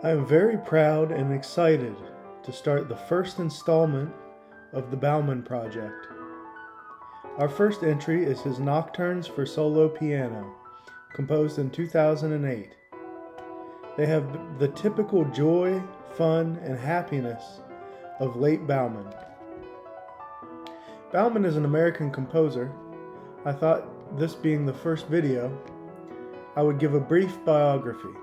I am very proud and excited to start the first installment of the Bauman Project. Our first entry is his Nocturnes for solo piano, composed in 2008. They have the typical joy, fun, and happiness of late Bauman. Bauman is an American composer. I thought, this being the first video, I would give a brief biography.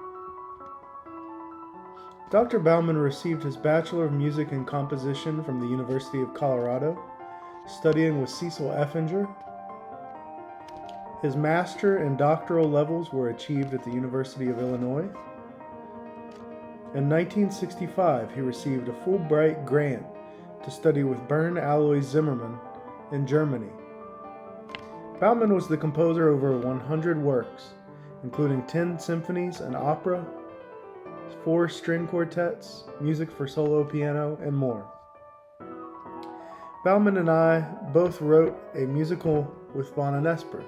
Dr. Bauman received his Bachelor of Music in Composition from the University of Colorado, studying with Cecil Effinger. His master and doctoral levels were achieved at the University of Illinois. In 1965, he received a Fulbright grant to study with Bern Alois Zimmermann in Germany. Bauman was the composer of over 100 works, including 10 symphonies, an opera, 4 string quartets, music for solo piano, and more. Bauman and I both wrote a musical with Von and Esper.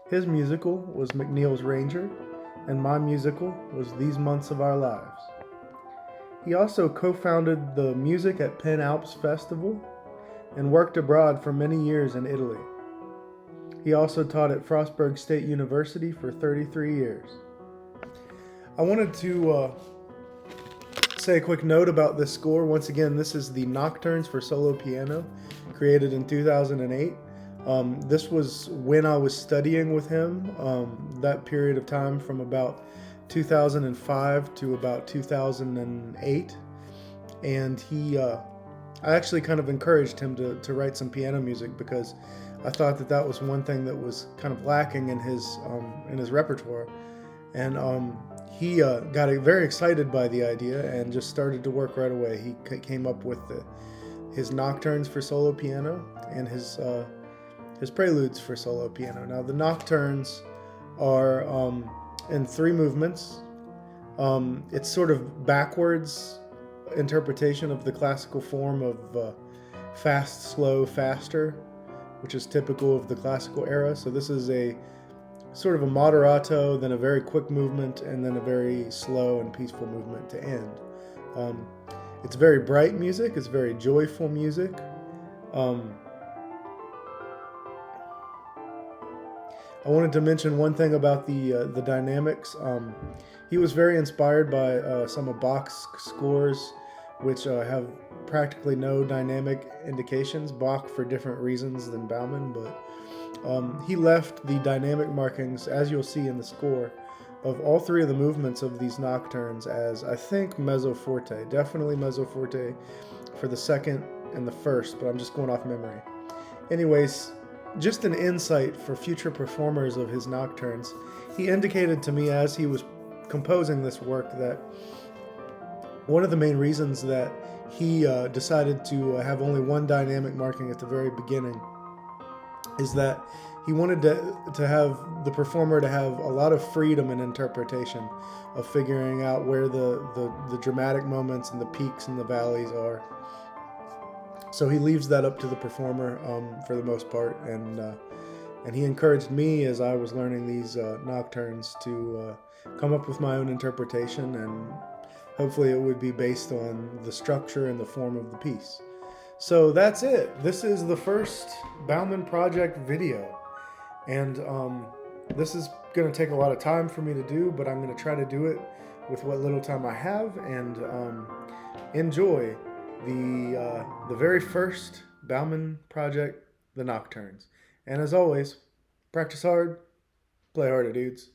His musical was McNeil's Ranger, and my musical was These Months of Our Lives. He also co-founded the Music at Penn Alps Festival and worked abroad for many years in Italy. He also taught at Frostburg State University for 33 years. I wanted to say a quick note about this score. Once again, this is the Nocturnes for solo piano, created in 2008. This was when I was studying with him, that period of time from about 2005 to about 2008. And I actually kind of encouraged him to write some piano music, because I thought that was one thing that was kind of lacking in his repertoire. And he got very excited by the idea and just started to work right away. He came up with his Nocturnes for solo piano and his preludes for solo piano. Now, the Nocturnes are in 3 movements. It's sort of backwards interpretation of the classical form of fast, slow, faster, which is typical of the classical era. So this is a sort of a moderato, then a very quick movement, and then a very slow and peaceful movement to end. It's very bright music. It's very joyful music. I wanted to mention one thing about the dynamics. He was very inspired by some of Bach's scores, which have practically no dynamic indications. Bach for different reasons than Bauman, but he left the dynamic markings, as you'll see in the score, of all 3 of the movements of these nocturnes as, I think, mezzo forte. Definitely mezzo forte for the second and the first, but I'm just going off memory. Anyways, just an insight for future performers of his nocturnes. He indicated to me as he was composing this work that one of the main reasons that he decided to have only one dynamic marking at the very beginning is that he wanted to have the performer to have a lot of freedom in interpretation, of figuring out where the dramatic moments and the peaks and the valleys are. So he leaves that up to the performer for the most part, and he encouraged me as I was learning these nocturnes to come up with my own interpretation, and hopefully it would be based on the structure and the form of the piece. So that's it. This is the first Bauman Project video, and this is going to take a lot of time for me to do, but I'm going to try to do it with what little time I have, and enjoy the very first Bauman Project, the Nocturnes. And as always, practice hard, play harder, dudes.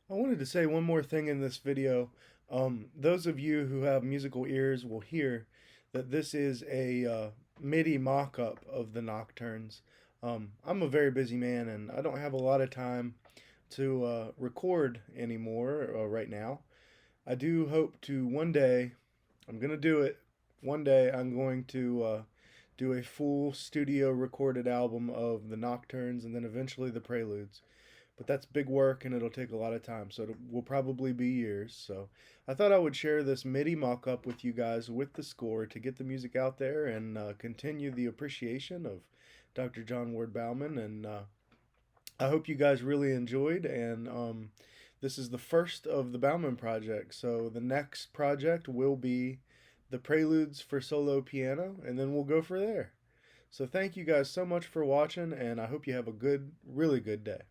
I wanted to say one more thing in this video. Those of you who have musical ears will hear that this is a MIDI mock-up of the Nocturnes. I'm a very busy man and I don't have a lot of time to record anymore right now. I do hope to one day, I'm going to do it. One day I'm going to do a full studio recorded album of the Nocturnes and then eventually the Preludes. But that's big work and it'll take a lot of time, so it will probably be years. So I thought I would share this MIDI mock up with you guys with the score to get the music out there and continue the appreciation of Dr. John Ward Bauman. And I hope you guys really enjoyed. And this is the first of the Bauman project. So the next project will be the Preludes for solo piano, and then we'll go for there. So thank you guys so much for watching, and I hope you have a good, really good day.